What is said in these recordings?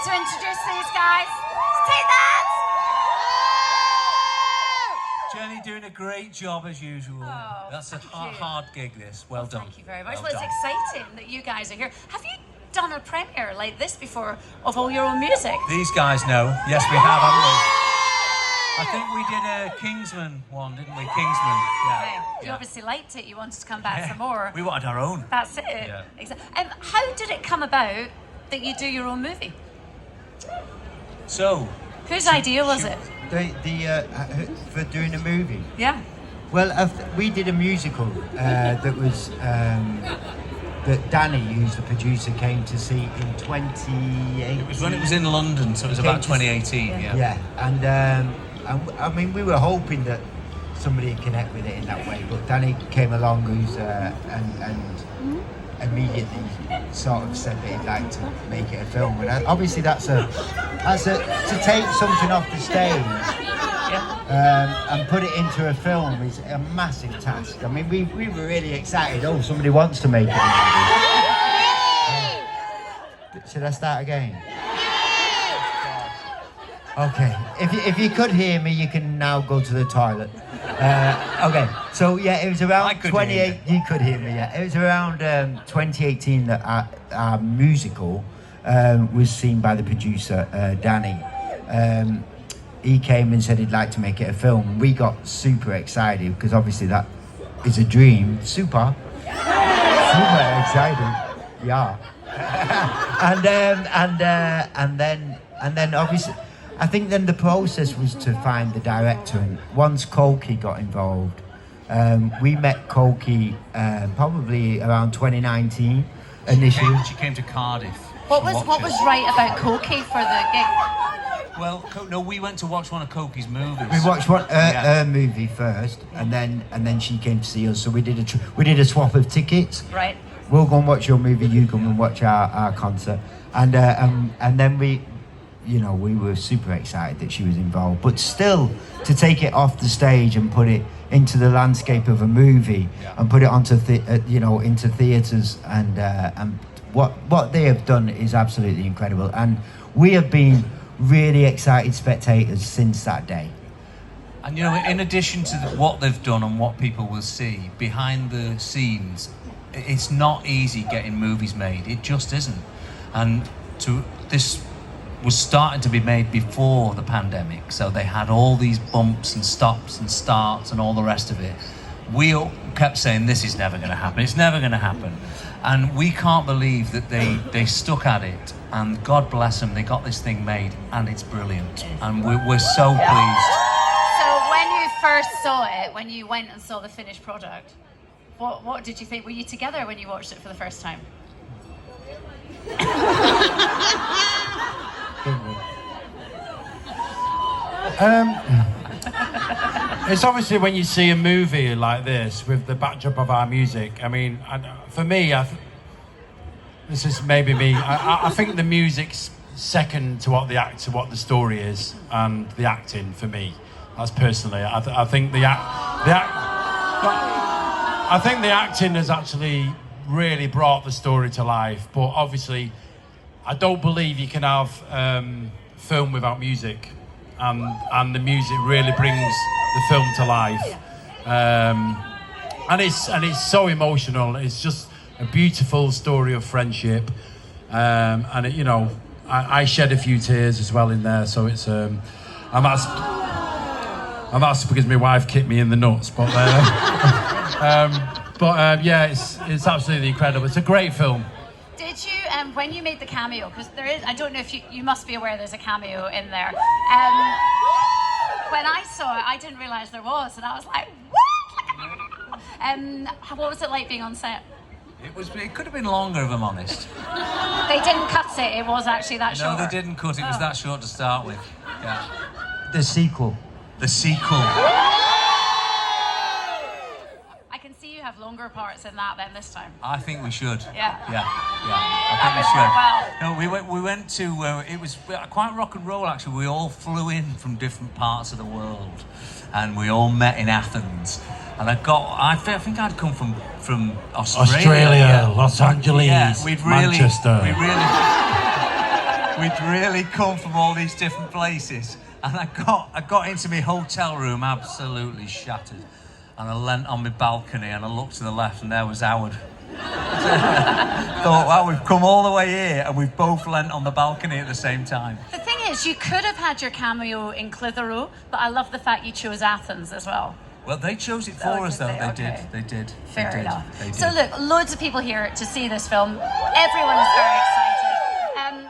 to introduce these guys. Take that! Jenny doing a great job as usual. Oh, That's a thank you. hard gig, this. Well done. Thank you very much. Well Well, it's done. exciting that you guys are here. Have you done a premiere like this before of all your own music? These guys know. Yes, we have, haven't we? I think we did a Kingsman one, didn't we? Kingsman. Okay. Yeah. You yeah. obviously liked it. You wanted to come back Yeah. for more. We wanted our own. That's it. Yeah. Exactly. How did it come about that you do your own movie? So, Whose idea was it? For doing a movie. Yeah. Well, we did a musical that was that Danny, who's the producer, came to see in 2018. it was when it was in London, so it was about 2018. Yeah. Yeah, and I mean, we were hoping that somebody would connect with it in that way, but Danny came along, who's and immediately sort of said that he'd like to make it a film. And obviously, that's to take something off the stage. And put it into a film is a massive task. I mean, we were really excited. Oh, somebody wants to make it. Should I start again? Okay. If you could hear me, you can now go to the toilet. Okay. So yeah, it was around 28. You could hear me. Yeah. It was around 2018 that our musical was seen by the producer Danny. He came and said he'd like to make it a film. We got super excited because obviously that is a dream. Super excited. Yeah. and then obviously, I think then the process was to find the director. And once Kolky got involved, we met Kolky probably around 2019 initially. She came to Cardiff. What was right about Kolky for the gig? Well, no, we went to watch one of Koki's movies. We watched her movie first, and then she came to see us. So we did a swap of tickets. Right. We'll go and watch your movie. You come and watch our concert, and then we were super excited that she was involved. But still, to take it off the stage and put it into the landscape of a movie and put it onto into theaters and what they have done is absolutely incredible, and we have been really excited spectators since that day. And in addition to what they've done and what people will see behind the scenes, it's not easy getting movies made. It just isn't. And this was starting to be made before the pandemic, so they had all these bumps and stops and starts and all the rest of it. We all kept saying, this is never going to happen. It's never going to happen. And we can't believe that they stuck at it. And God bless them, they got this thing made, and it's brilliant. And we're so pleased. So when you first saw it, when you went and saw the finished product, what did you think? Were you together when you watched it for the first time? It's obviously when you see a movie like this with the backdrop of our music. I mean, for me, this is maybe me. I think the music's second to what the story is, and the acting for me. That's personally. I think the acting has actually really brought the story to life. But obviously, I don't believe you can have film without music, and the music really brings the film to life. And it's so emotional. It's just a beautiful story of friendship, and I shed a few tears as well in there. So it's and that's because my wife kicked me in the nuts. But yeah, it's absolutely incredible. It's a great film. Did you, when you made the cameo, because there is, I don't know if you must be aware there's a cameo in there. When I saw it, I didn't realise there was, and I was like, what? What was it like being on set? It could have been longer, if I'm honest. They didn't cut it, it was actually that short. No, they didn't cut it. It was that short to start with. Yeah. The sequel. The sequel. I can see you have longer parts in that than this time. I think we should. Yeah. I think we should. No, we went to, it was quite rock and roll actually. We all flew in from different parts of the world, and we all met in Athens. And I think I'd come from Australia. Los Angeles, Manchester. we'd really come from all these different places. And I got into my hotel room absolutely shattered. And I leant on my balcony and I looked to the left and there was Howard. Thought, wow, we've come all the way here and we've both leant on the balcony at the same time. The thing is, you could have had your cameo in Clitheroe, but I love the fact you chose Athens as well. Well, they chose it for Oh, us, did though. they? They Okay. did. They did. Fair they did. enough. They did. So look, loads of people here to see this film. Everyone is very excited.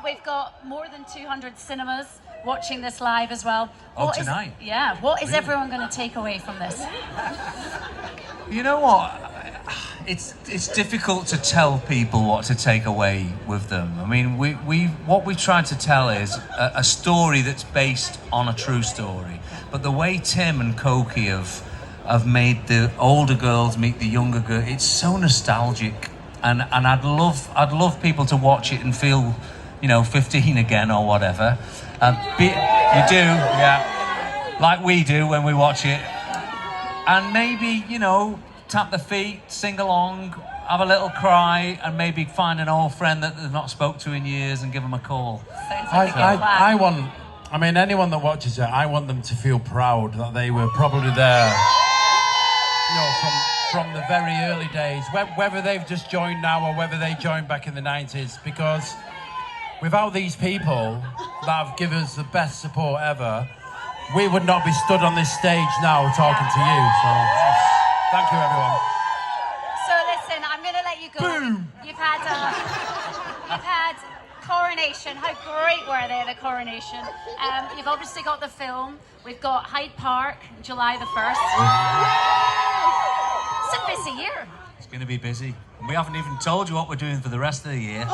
We've got more than 200 cinemas watching this live as well. Oh, What is- tonight? Yeah. What is Really? everyone going to take away from this? You know what? It's difficult to tell people what to take away with them. I mean, what we tried to tell is a story that's based on a true story. But the way Tim and Koki have made the older girls meet the younger girls, it's so nostalgic. And I'd love people to watch it and feel, 15 again or whatever. You do, yeah, like we do when we watch it. And maybe, tap the feet, sing along, have a little cry, and maybe find an old friend that they've not spoke to in years and give them a call. Sounds like a good plan. Anyone that watches it, I want them to feel proud that they were probably there, from the very early days, whether they've just joined now or whether they joined back in the 90s, because without these people that have given us the best support ever, we would not be stood on this stage now talking to you. So thank you, everyone. So listen, I'm going to let you go. Boom. You've had Coronation. How great were they at the Coronation? You've obviously got the film. We've got Hyde Park, July the 1st. It's a busy year. It's going to be busy. We haven't even told you what we're doing for the rest of the year.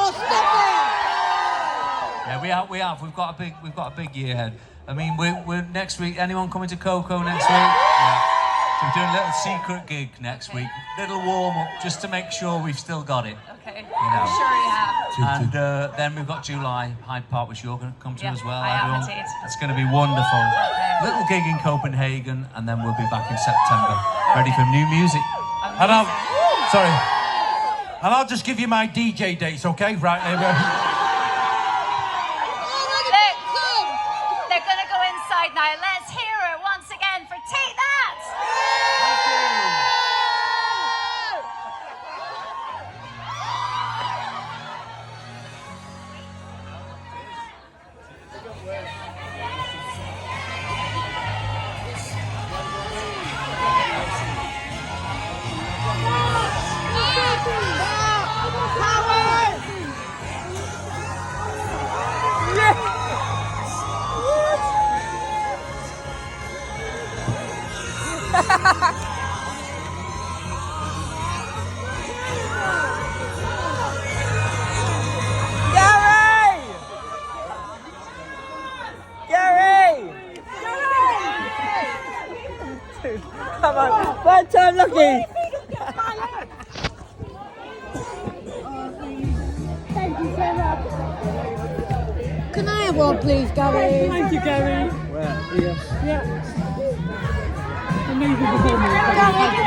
Yeah, we have. We've got a big year ahead. I mean, we're next week. Anyone coming to Coco next week? Yeah. So we're doing a little secret gig next week. Little warm up just to make sure we've still got it. Okay. I'm sure you have. And then we've got July, Hyde Park, which you're going to come to Yeah, as well. I am everyone. indeed. It's going to be wonderful. Okay. Little gig in Copenhagen, and then we'll be back in September, ready for new music. And I'll just give you my DJ dates, okay? Right, there we go. Look, they're going to go inside now. Let's hear it once again for Take That! Come on, one time lucky. Thank you so much. Can I have one, please, Gary? Thank you, Gary. Yeah. Amazing performance.